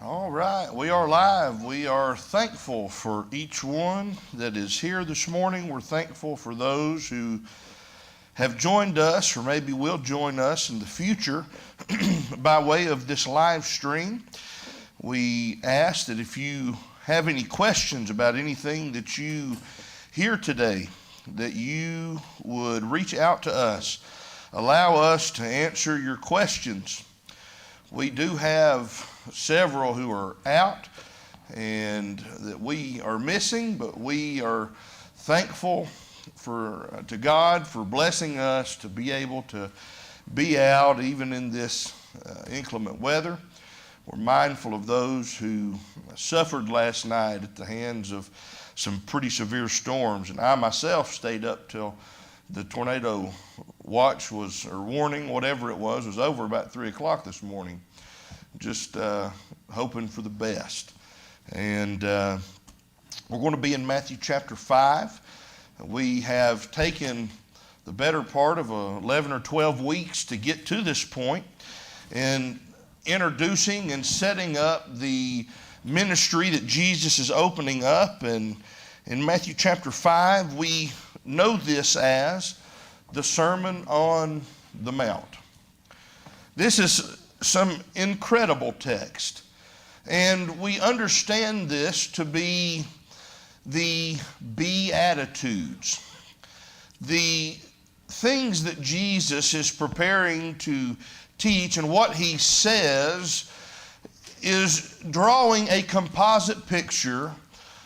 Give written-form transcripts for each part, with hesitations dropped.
All right, we are live. We are thankful for each one that is here this morning. We're thankful for those who have joined us or maybe will join us in the future by way of this live stream. We ask that if you have any questions about anything that you hear today, that you would reach out to us. Allow us to answer your questions. We do have several who are out and that we are missing, but we are thankful to God for blessing us to be able to be out even in this inclement weather. We're mindful of those who suffered last night at the hands of some pretty severe storms, and I myself stayed up till the tornado watch or warning, whatever it was over about 3 o'clock this morning. Just hoping for the best. And we're going to be in Matthew chapter 5. We have taken the better part of 11 or 12 weeks to get to this point and introducing and setting up the ministry that Jesus is opening up. And in Matthew chapter 5, we know this as the Sermon on the Mount. This is some incredible text, and we understand this to be the Beatitudes, the things that Jesus is preparing to teach, and what he says is drawing a composite picture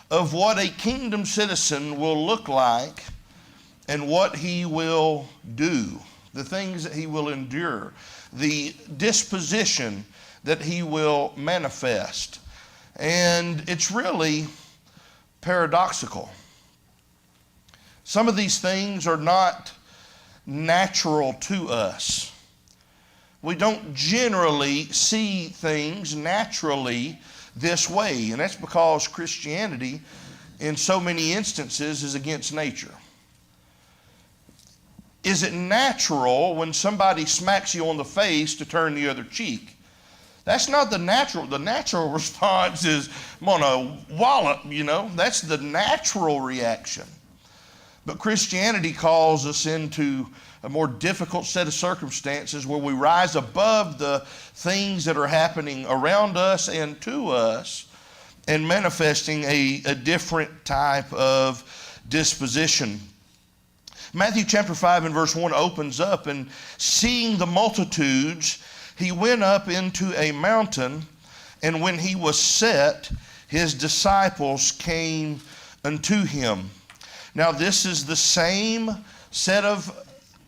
of what a kingdom citizen will look like and what he will do, the things that he will endure, the disposition that he will manifest. And it's really paradoxical. Some of these things are not natural to us. We don't generally see things naturally this way, and that's because Christianity, in so many instances, is against nature. Is it natural when somebody smacks you on the face to turn the other cheek? That's not the natural. The natural response is, I'm gonna wallop, That's the natural reaction. But Christianity calls us into a more difficult set of circumstances where we rise above the things that are happening around us and to us and manifesting a different type of disposition. Matthew chapter 5 and verse 1 opens up, and seeing the multitudes, he went up into a mountain, and when he was set, his disciples came unto him. Now this is the same set of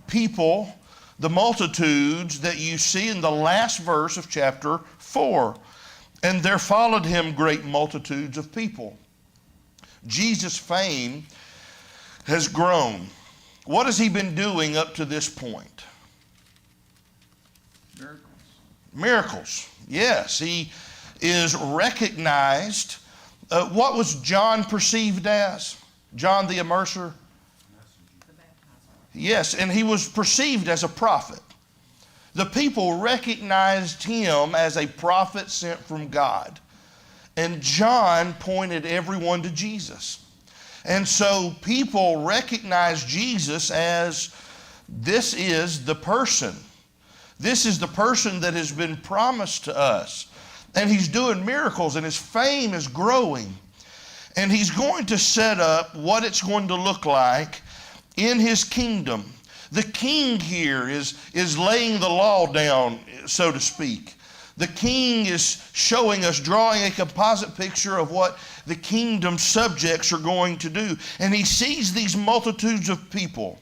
people, the multitudes that you see in the last verse of chapter 4. And there followed him great multitudes of people. Jesus' fame has grown. What has he been doing up to this point? Miracles. Yes, he is recognized. What was John perceived as? John the Immerser? Yes, and he was perceived as a prophet. The people recognized him as a prophet sent from God. And John pointed everyone to Jesus. And so people recognize Jesus as this is the person. This is the person that has been promised to us. And he's doing miracles, and his fame is growing. And he's going to set up what it's going to look like in his kingdom. The king here is laying the law down, so to speak. The king is showing us, drawing a composite picture of what the kingdom subjects are going to do. And he sees these multitudes of people.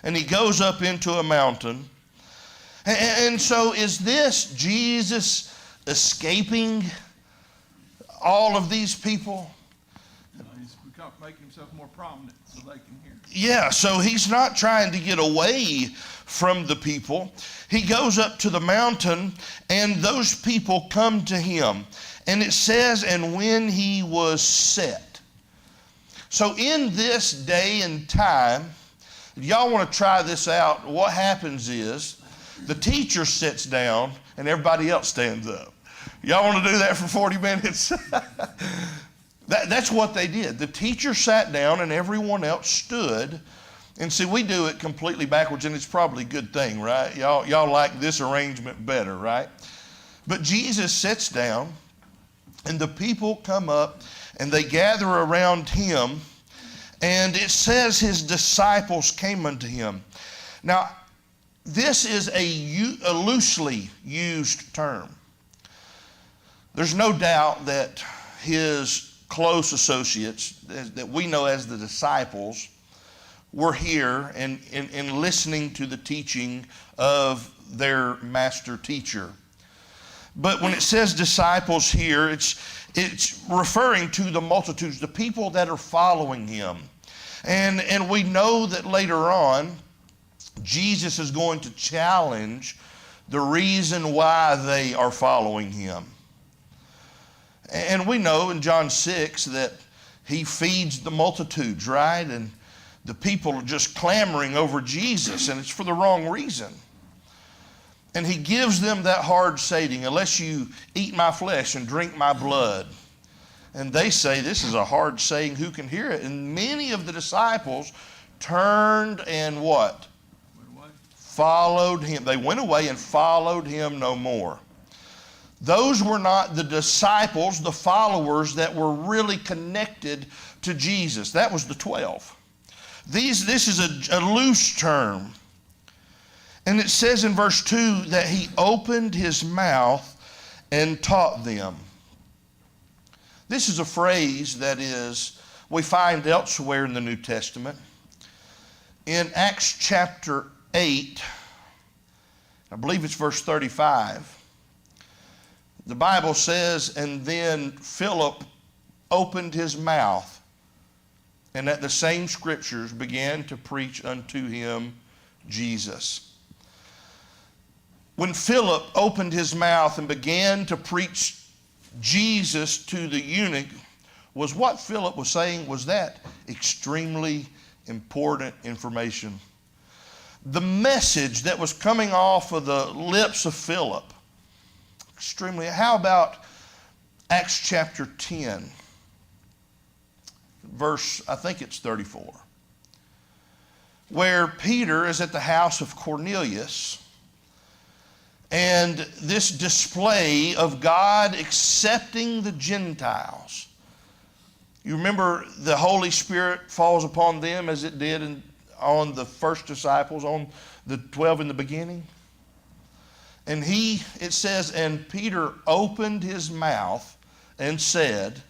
And he goes up into a mountain. And so is this Jesus escaping all of these people? No, he's making himself more prominent so they can hear. Yeah, so he's not trying to get away from the people. He goes up to the mountain, and those people come to him. And it says, and when he was set. So in this day and time, if y'all want to try this out, what happens is the teacher sits down and everybody else stands up. Y'all want to do that for 40 minutes? That's what they did. The teacher sat down and everyone else stood. And see, we do it completely backwards, and it's probably a good thing, right? Y'all like this arrangement better, right? But Jesus sits down, and the people come up, and they gather around him, and it says his disciples came unto him. Now, this is a loosely used term. There's no doubt that his close associates, that we know as the disciples, were here and listening to the teaching of their master teacher. But when it says disciples here, it's referring to the multitudes, the people that are following him. And we know that later on, Jesus is going to challenge the reason why they are following him. And we know in John 6 that he feeds the multitudes, right? And the people are just clamoring over Jesus, and it's for the wrong reason. And he gives them that hard saying, unless you eat my flesh and drink my blood. And they say, this is a hard saying, who can hear it? And many of the disciples turned and what? Followed him. They went away and followed him no more. Those were not the disciples, the followers that were really connected to Jesus. That was the 12. This is a loose term. And it says in verse 2 that he opened his mouth and taught them. This is a phrase that we find elsewhere in the New Testament. In Acts chapter 8, I believe it's verse 35, the Bible says, and then Philip opened his mouth, and at the same scriptures began to preach unto him Jesus. When Philip opened his mouth and began to preach Jesus to the eunuch, was what Philip was saying, was that extremely important information. The message that was coming off of the lips of Philip, extremely. How about Acts chapter 10, verse, I think it's 34, where Peter is at the house of Cornelius, and this display of God accepting the Gentiles. You remember the Holy Spirit falls upon them as it did on the first disciples, on the 12 in the beginning? And it says, and Peter opened his mouth and said,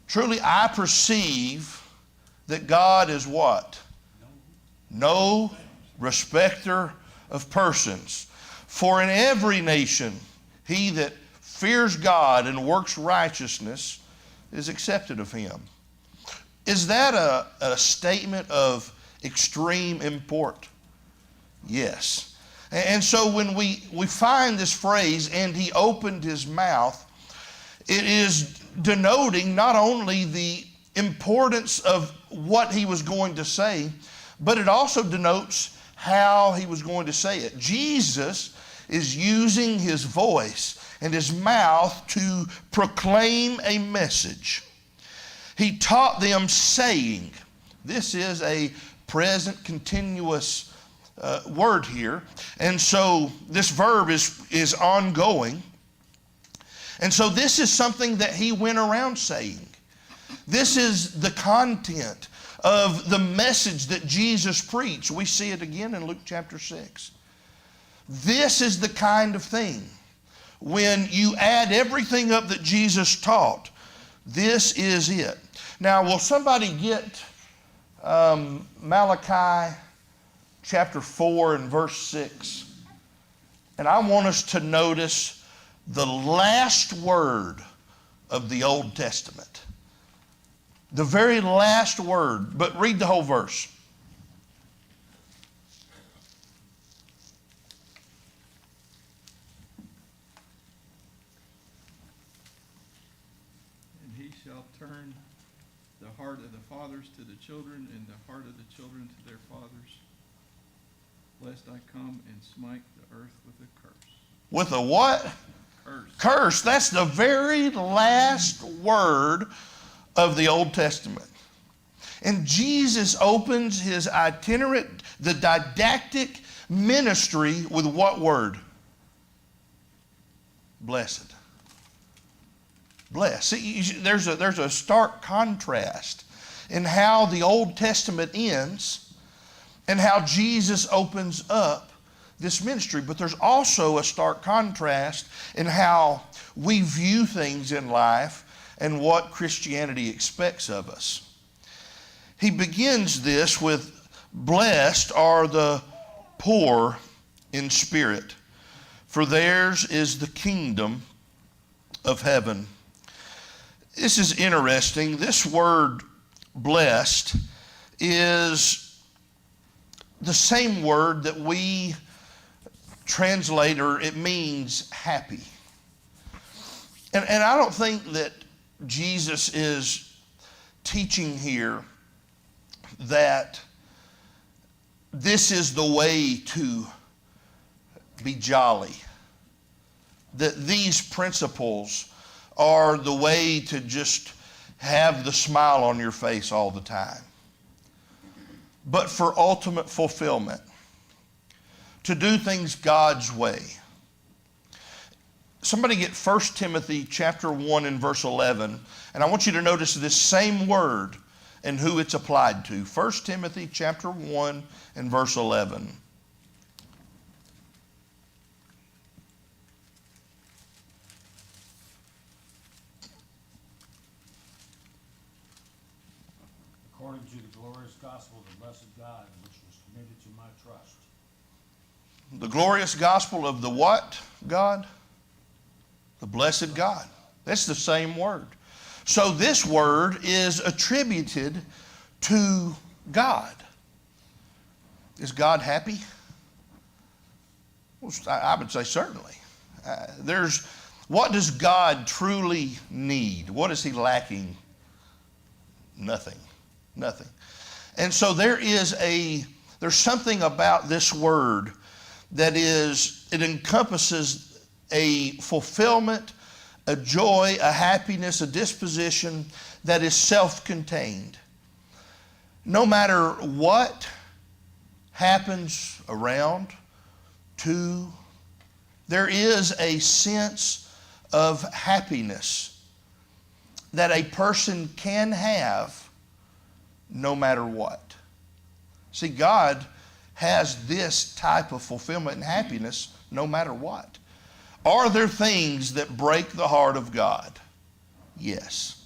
truly I perceive that God is what? No respecter of persons. For in every nation, he that fears God and works righteousness is accepted of him. Is that a statement of extreme import? Yes. And so when we find this phrase, and he opened his mouth, it is denoting not only the importance of what he was going to say, but it also denotes how he was going to say it. Jesus is using his voice and his mouth to proclaim a message. He taught them saying, this is a present continuous word here. And so this verb is ongoing. And so this is something that he went around saying. This is the content of the message that Jesus preached. We see it again in Luke chapter 6. This is the kind of thing. When you add everything up that Jesus taught, this is it. Now, will somebody get Malachi chapter 4 and verse 6? And I want us to notice the last word of the Old Testament. The very last word, but read the whole verse. And he shall turn the heart of the fathers to the children, and the heart of the children to their fathers, lest I come and smite the earth with a curse. With a what? Curse. That's the very last word of the Old Testament. And Jesus opens his itinerant, the didactic ministry with what word? Blessed. Blessed. See, there's a stark contrast in how the Old Testament ends and how Jesus opens up this ministry. But there's also a stark contrast in how we view things in life and what Christianity expects of us. He begins this with, blessed are the poor in spirit, for theirs is the kingdom of heaven. This is interesting. This word blessed is the same word that we translate, or it means happy. And I don't think that Jesus is teaching here that this is the way to be jolly, that these principles are the way to just have the smile on your face all the time. But for ultimate fulfillment, to do things God's way. Somebody get 1 Timothy chapter 1 and verse 11, and I want you to notice this same word and who it's applied to. 1 Timothy chapter 1 and verse 11. According to the glorious gospel of the blessed God, which was committed to my trust. The glorious gospel of the what, God? The blessed God. That's the same word. So this word is attributed to God. Is God happy? Well, I would say certainly. What does God truly need? What is he lacking? Nothing. Nothing. And so there's something about this word that it encompasses a fulfillment, a joy, a happiness, a disposition that is self-contained. No matter what happens around, there is a sense of happiness that a person can have no matter what. See, God has this type of fulfillment and happiness no matter what. Are there things that break the heart of God? Yes.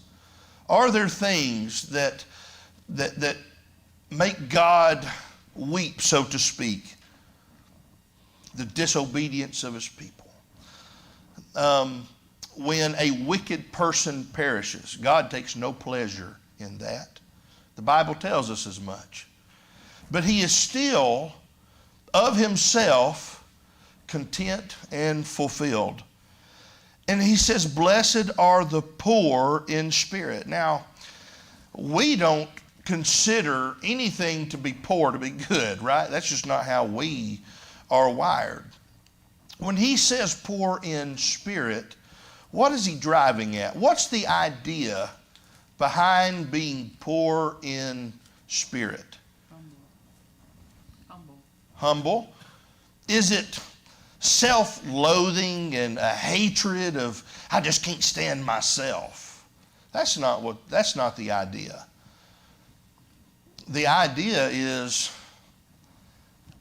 Are there things that make God weep, so to speak? The disobedience of his people. When a wicked person perishes, God takes no pleasure in that. The Bible tells us as much. But he is still, of himself, content and fulfilled. And he says, blessed are the poor in spirit. Now, we don't consider anything to be poor to be good, right? That's just not how we are wired. When he says poor in spirit, what is he driving at? What's the idea behind being poor in spirit? Humble. Is it self-loathing and a hatred of, I just can't stand myself? That's not the idea. The idea is,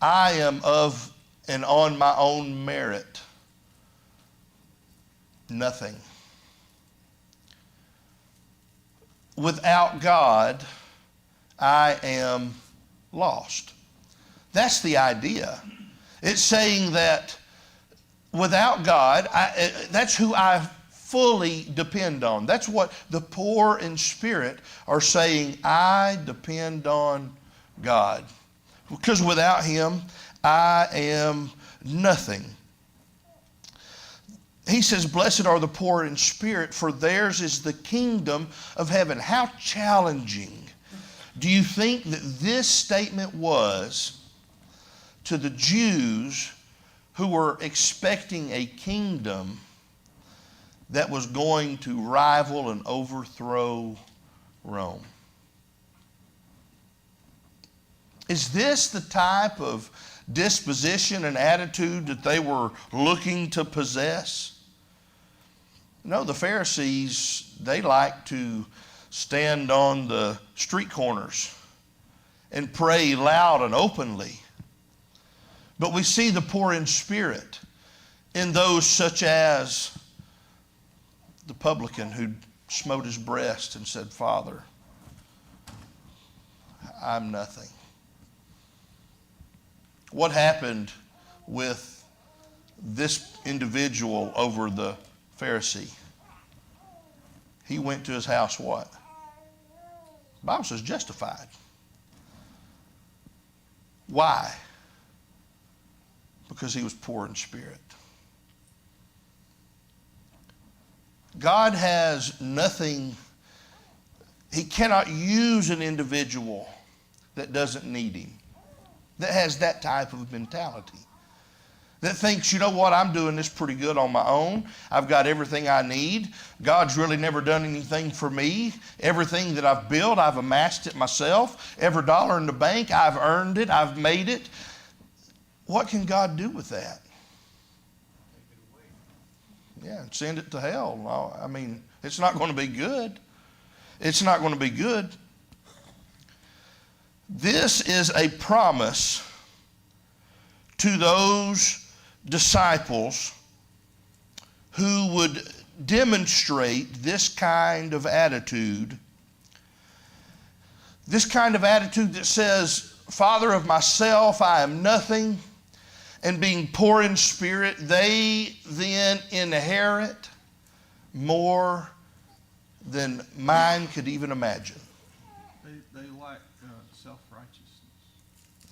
I am of and on my own merit nothing. Without God, I am lost. That's the idea. It's saying that without God, that's who I fully depend on. That's what the poor in spirit are saying. I depend on God. Because without him, I am nothing. He says, blessed are the poor in spirit, for theirs is the kingdom of heaven. How challenging do you think that this statement was to the Jews who were expecting a kingdom that was going to rival and overthrow Rome. Is this the type of disposition and attitude that they were looking to possess? No, the Pharisees, they like to stand on the street corners and pray loud and openly. But we see the poor in spirit in those such as the publican who smote his breast and said, Father, I'm nothing. What happened with this individual over the Pharisee? He went to his house what? The Bible says justified. Why? Because he was poor in spirit. God has nothing, he cannot use an individual that doesn't need him, that has that type of mentality, that thinks, you know what, I'm doing this pretty good on my own. I've got everything I need. God's really never done anything for me. Everything that I've built, I've amassed it myself. Every dollar in the bank, I've earned it. I've made it. What can God do with that? Yeah, send it to hell. I mean, it's not going to be good. It's not going to be good. This is a promise to those disciples who would demonstrate this kind of attitude. This kind of attitude that says, Father, of myself, I am nothing. And being poor in spirit, they then inherit more than mind could even imagine. They lack self-righteousness.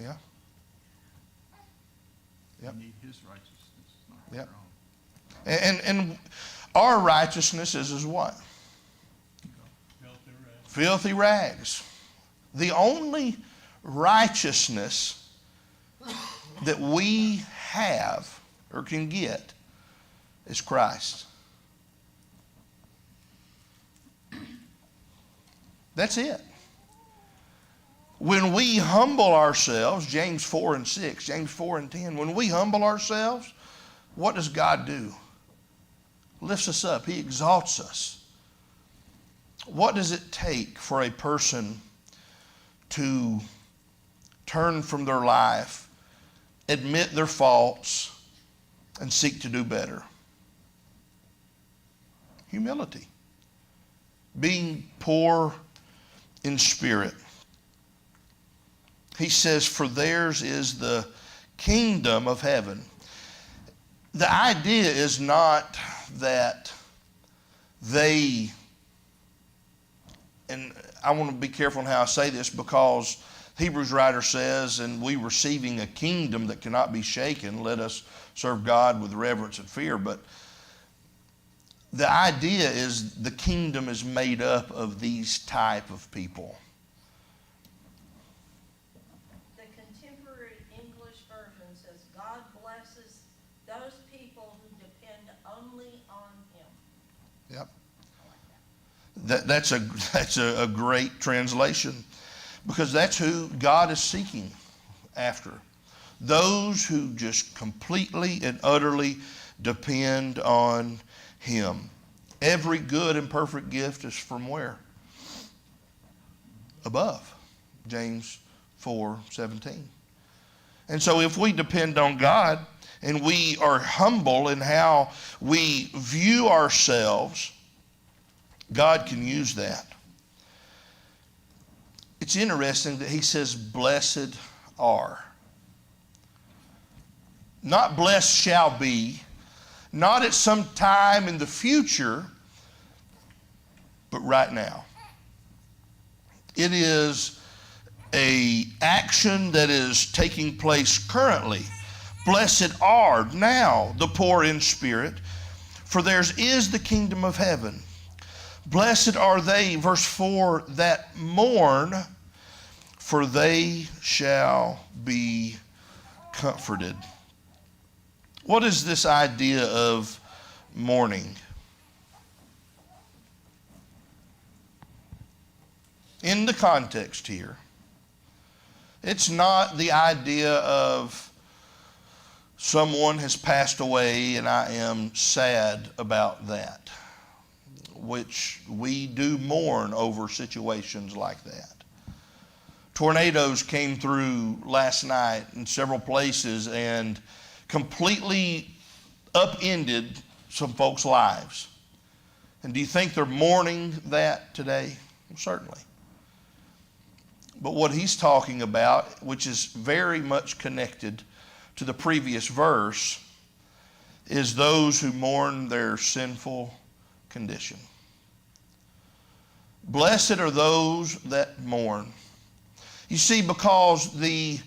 Yeah. Yep. They need his righteousness, not Yep. their own. And our righteousness is what? Filthy rags. The only righteousness that we have or can get is Christ. That's it. When we humble ourselves, James 4 and 6, James 4 and 10, when we humble ourselves, what does God do? Lifts us up. He exalts us. What does it take for a person to turn from their life, admit their faults, and seek to do better? Humility. Being poor in spirit. He says, for theirs is the kingdom of heaven. The idea is not that they, and I want to be careful on how I say this, because Hebrews writer says, and we receiving a kingdom that cannot be shaken, let us serve God with reverence and fear. But the idea is the kingdom is made up of these type of people. The contemporary English version says, God blesses those people who depend only on him. Yep. I like that. That's a great translation, because that's who God is seeking after. Those who just completely and utterly depend on him. Every good and perfect gift is from where? Above. James 4:17. And so if we depend on God and we are humble in how we view ourselves, God can use that. It's interesting that he says, blessed are. Not blessed shall be, not at some time in the future, but right now. It is an action that is taking place currently. Blessed are now the poor in spirit, for theirs is the kingdom of heaven. Blessed are they, verse 4, that mourn, for they shall be comforted. What is this idea of mourning? in the context here, it's not the idea of someone has passed away and I am sad about that, which we do mourn over situations like that. Tornadoes came through last night in several places and completely upended some folks' lives. And do you think they're mourning that today? Well, certainly. But what he's talking about, which is very much connected to the previous verse, is those who mourn their sinful condition. Blessed are those that mourn. You see, because the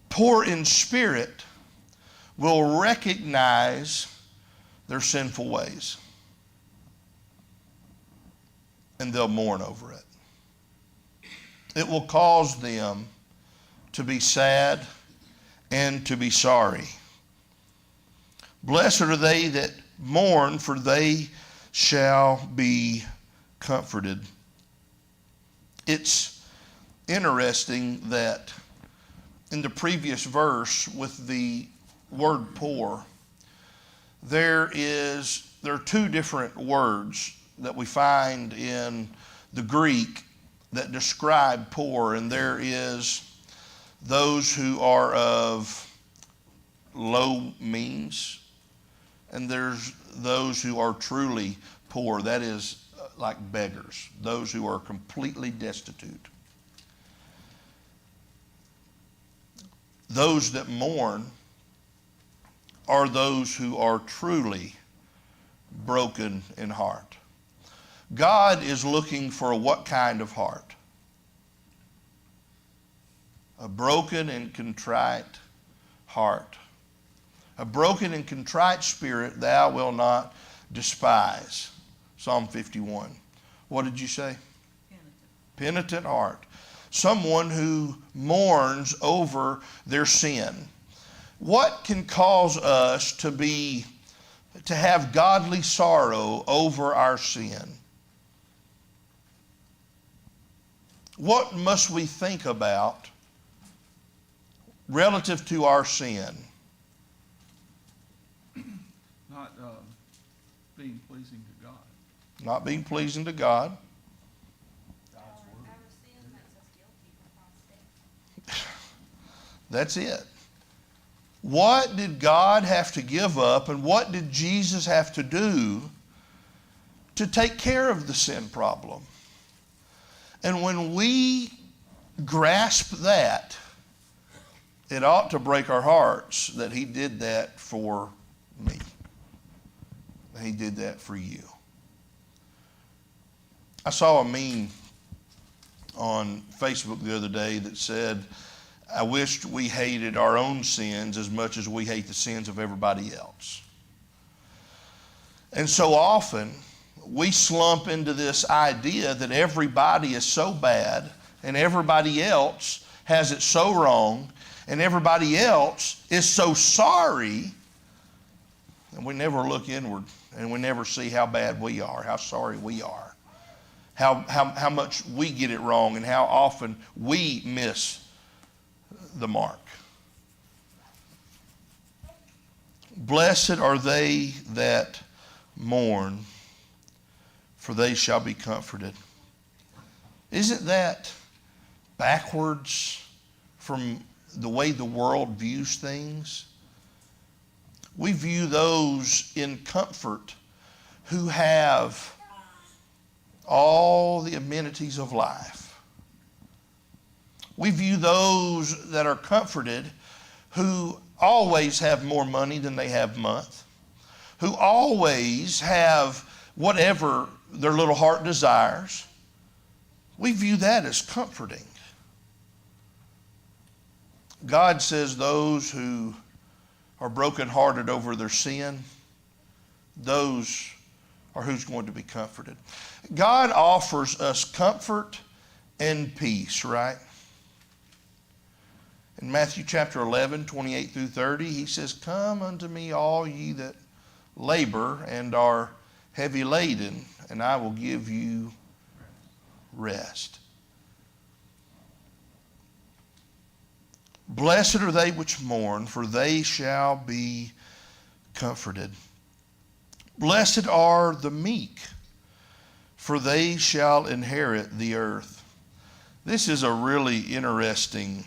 poor in spirit will recognize their sinful ways, and they'll mourn over it. It will cause them to be sad and to be sorry. Blessed are they that mourn, for they shall be comforted. It's interesting that in the previous verse with the word poor, there are two different words that we find in the Greek that describe poor, and there is those who are of low means, and there's those who are truly poor. That is like beggars, those who are completely destitute. Those that mourn are those who are truly broken in heart. God is looking for what kind of heart? A broken and contrite heart. A broken and contrite spirit thou wilt not despise. Psalm 51. What did you say? Penitent heart. Someone who mourns over their sin. What can cause us to have godly sorrow over our sin? What must we think about relative to our sin? Not being pleasing to God. Not being pleasing to God. God's word. Our sin makes us guilty before death. That's it. What did God have to give up, and what did Jesus have to do to take care of the sin problem? And when we grasp that, it ought to break our hearts that he did that for me. He did that for you. I saw a meme on Facebook the other day that said, I wished we hated our own sins as much as we hate the sins of everybody else. And so often, we slump into this idea that everybody is so bad and everybody else has it so wrong and everybody else is so sorry, and we never look inward and we never see how bad we are, how sorry we are, how much we get it wrong and how often we miss the mark. Blessed are they that mourn, for they shall be comforted. Isn't that backwards from the way the world views things? We view those in comfort who have all the amenities of life. We view those that are comforted who always have more money than they have month, who always have whatever their little heart desires. We view that as comforting. God says those who are brokenhearted over their sin, those are who's going to be comforted. God offers us comfort and peace, right? In Matthew chapter 11, 28 through 30, he says, Come unto me all ye that labor and are heavy laden, and I will give you rest. Blessed are they which mourn, for they shall be comforted. Blessed are the meek, for they shall inherit the earth. This is a really interesting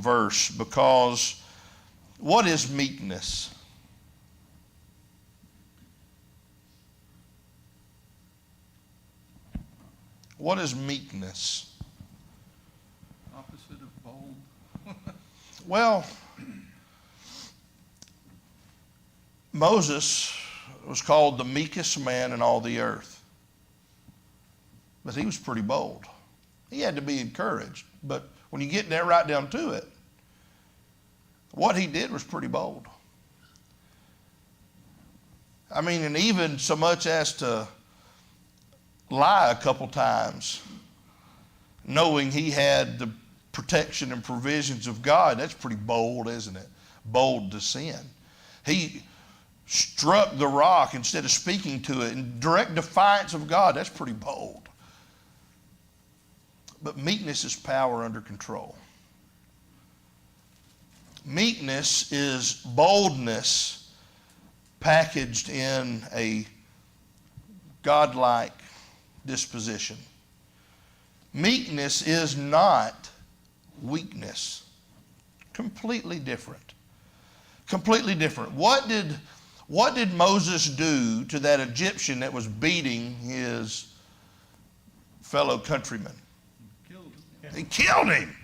verse, because what is meekness? What is meekness? Opposite of bold. Well, Moses was called the meekest man in all the earth. But he was pretty bold. He had to be encouraged. But when you get there right down to it, what he did was pretty bold. I mean, and even so much as to lie a couple times, knowing he had the protection and provisions of God. That's pretty bold, isn't it? Bold to sin. He struck the rock instead of speaking to it in direct defiance of God. That's pretty bold. But meekness is power under control. Meekness is boldness packaged in a godlike disposition. Meekness is not weakness. Completely different. Completely different. What did Moses do to that Egyptian that was beating his fellow countrymen? Killed him. He killed him.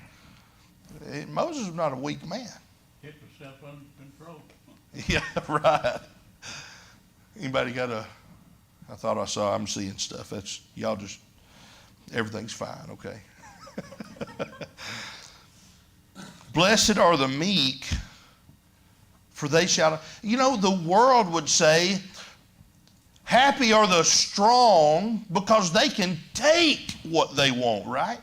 Moses was not a weak man. Kept yourself under control. Yeah, right. Anybody got I thought I'm seeing stuff. That's, y'all just, everything's fine, okay? Blessed are the meek, for they shall, the world would say, happy are the strong because they can take what they want, right?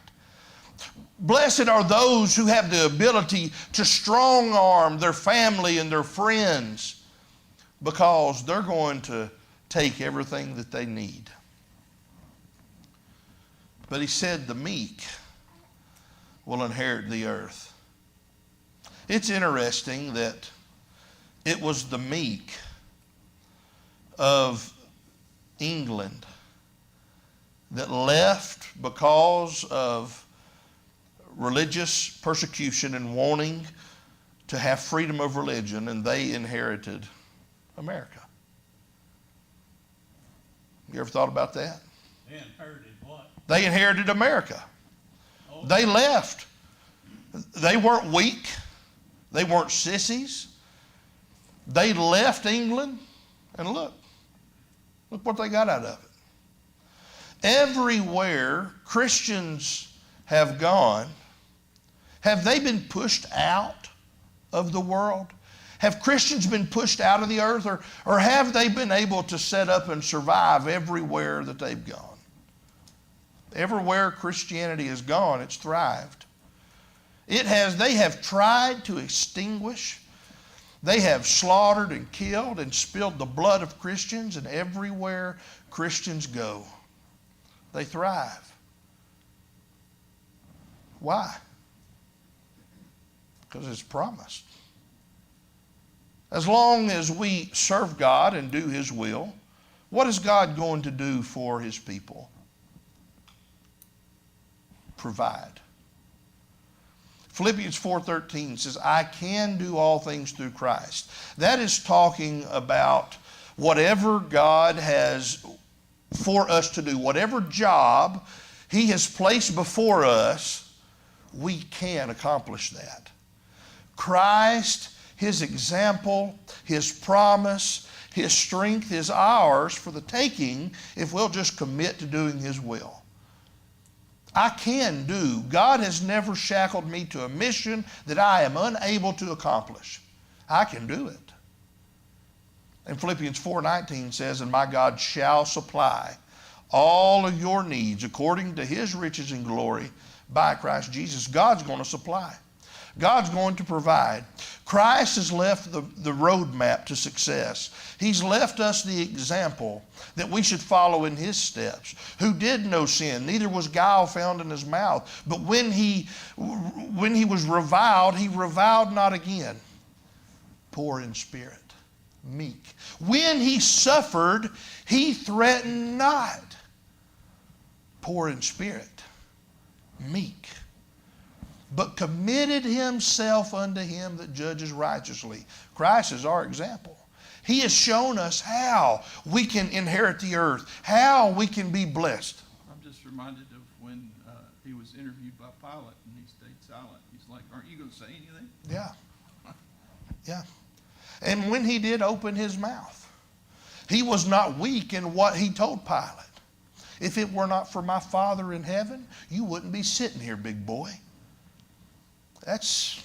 Blessed are those who have the ability to strong arm their family and their friends, because they're going to take everything that they need. But he said the meek will inherit the earth. It's interesting that it was the meek of England that left because of religious persecution and wanting to have freedom of religion, and they inherited America. You ever thought about that? They inherited what? They inherited America. Oh. They left. They weren't weak. They weren't sissies. They left England, and look what they got out of it. Everywhere Christians have gone, have they been pushed out of the world? Have Christians been pushed out of the earth, or have they been able to set up and survive everywhere that they've gone? Everywhere Christianity has gone, it's thrived. They have tried to extinguish, they have slaughtered and killed and spilled the blood of Christians, and everywhere Christians go, they thrive. Why? Because it's promised. As long as we serve God and do His will, what is God going to do for His people? Provide. Philippians 4:13 says, I can do all things through Christ. That is talking about whatever God has for us to do, whatever job He has placed before us, we can accomplish that. Christ, His example, His promise, His strength is ours for the taking if we'll just commit to doing His will. I can do. God has never shackled me to a mission that I am unable to accomplish. I can do it. And Philippians 4:19 says, and my God shall supply all of your needs according to His riches and glory by Christ Jesus. God's going to supply. God's going to provide. Christ has left the roadmap to success. He's left us the example that we should follow in his steps, who did no sin, neither was guile found in his mouth. But when he was reviled, he reviled not again. Poor in spirit, meek. When he suffered, he threatened not. Poor in spirit, meek, but committed himself unto him that judges righteously. Christ is our example. He has shown us how we can inherit the earth, how we can be blessed. I'm just reminded of when he was interviewed by Pilate and he stayed silent. He's like, aren't you going to say anything? Yeah. Yeah. And when he did open his mouth, he was not weak in what he told Pilate. If it were not for my Father in heaven, you wouldn't be sitting here, big boy. That's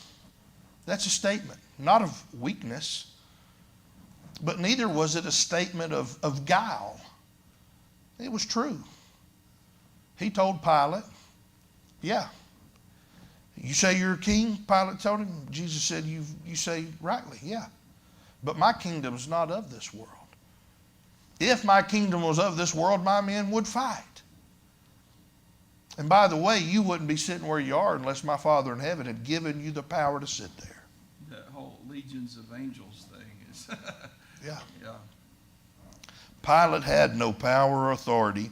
a statement, not of weakness, but neither was it a statement of guile. It was true. He told Pilate, yeah, you say you're a king? Pilate told him. Jesus said, you say rightly, yeah. But my kingdom's not of this world. If my kingdom was of this world, my men would fight. And by the way, you wouldn't be sitting where you are unless my Father in heaven had given you the power to sit there. That whole legions of angels thing is, Yeah. yeah. Pilate had no power or authority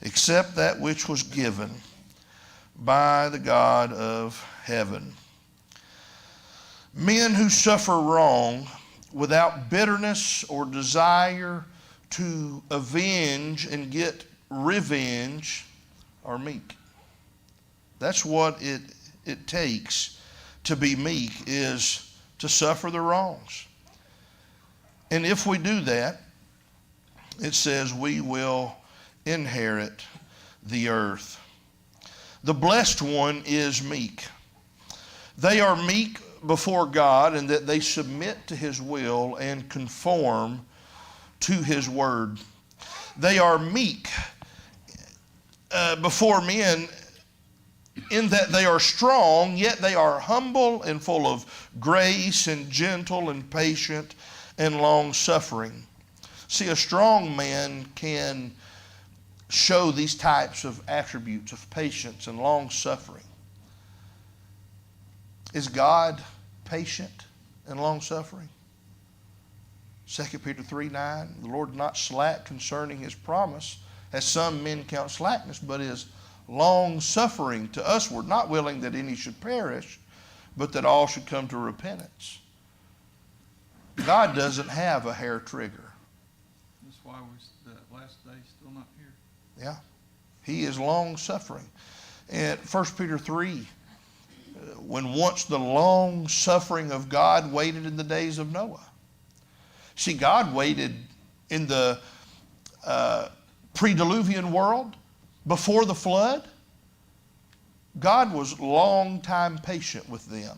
except that which was given by the God of heaven. Men who suffer wrong without bitterness or desire to avenge and get revenge are meek. That's what it takes to be meek, is to suffer the wrongs. And if we do that, it says we will inherit the earth. The blessed one is meek. They are meek before God in that they submit to his will and conform to his word. They are meek before men in that they are strong, yet they are humble and full of grace and gentle and patient and long-suffering. See, a strong man can show these types of attributes of patience and long-suffering. Is God patient and long-suffering? 2 Peter 3:9, the Lord is not slack concerning his promise, as some men count slackness, but is long-suffering to usward, not willing that any should perish, but that all should come to repentance. God doesn't have a hair trigger. That's why the last day still not here. Yeah. He is long-suffering. And 1 Peter 3, when once the long-suffering of God waited in the days of Noah. See, God waited in the pre-Diluvian world before the flood. God was long time patient with them.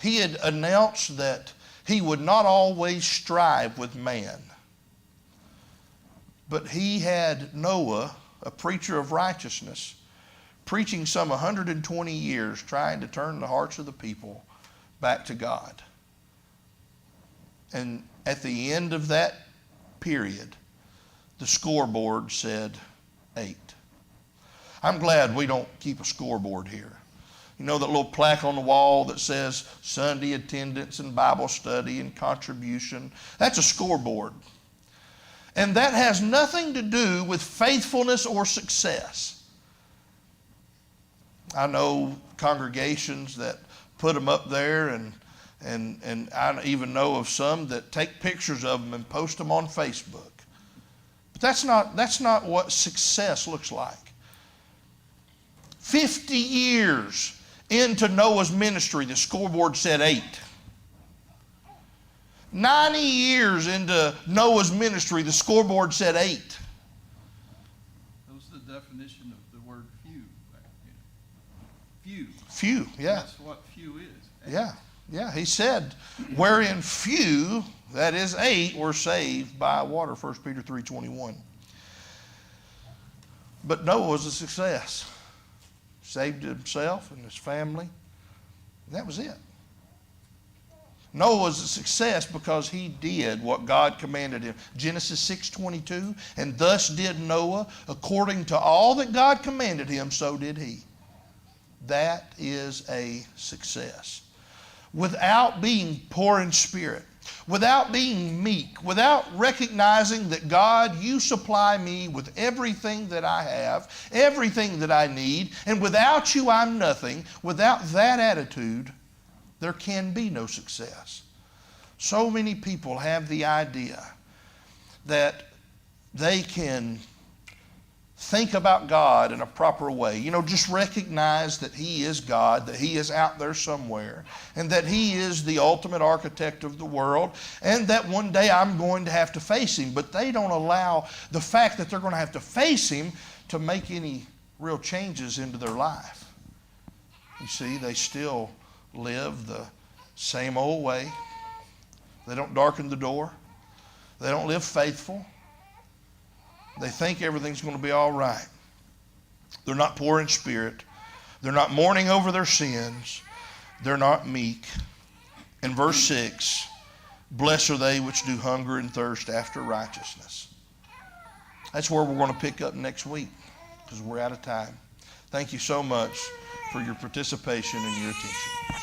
He had announced that he would not always strive with man. But he had Noah, a preacher of righteousness, preaching some 120 years trying to turn the hearts of the people back to God. And at the end of that period, the scoreboard said 8. I'm glad we don't keep a scoreboard here. You know that little plaque on the wall that says Sunday attendance and Bible study and contribution? That's a scoreboard. And that has nothing to do with faithfulness or success. I know congregations that put them up there, and I even know of some that take pictures of them and post them on Facebook. But that's not what success looks like. 50 years into Noah's ministry, the scoreboard said 8. 90 years into Noah's ministry, the scoreboard said 8. That was the definition of the word few back then. Few. Few, yeah. That's what few is. Yeah, yeah. He said, wherein few, that is 8, were saved by water, 1 Peter 3:21. But Noah was a success. Saved himself and his family. That was it. Noah was a success because he did what God commanded him. Genesis 6:22, and thus did Noah, according to all that God commanded him, so did he. That is a success. Without being poor in spirit, without being meek, without recognizing that God, you supply me with everything that I have, everything that I need, and without you I'm nothing, without that attitude, there can be no success. So many people have the idea that they can think about God in a proper way. Just recognize that He is God, that He is out there somewhere, and that He is the ultimate architect of the world, and that one day I'm going to have to face Him. But they don't allow the fact that they're going to have to face Him to make any real changes into their life. You see, they still live the same old way. They don't darken the door. They don't live faithful. They think everything's going to be all right. They're not poor in spirit. They're not mourning over their sins. They're not meek. In verse 6, blessed are they which do hunger and thirst after righteousness. That's where we're going to pick up next week because we're out of time. Thank you so much for your participation and your attention.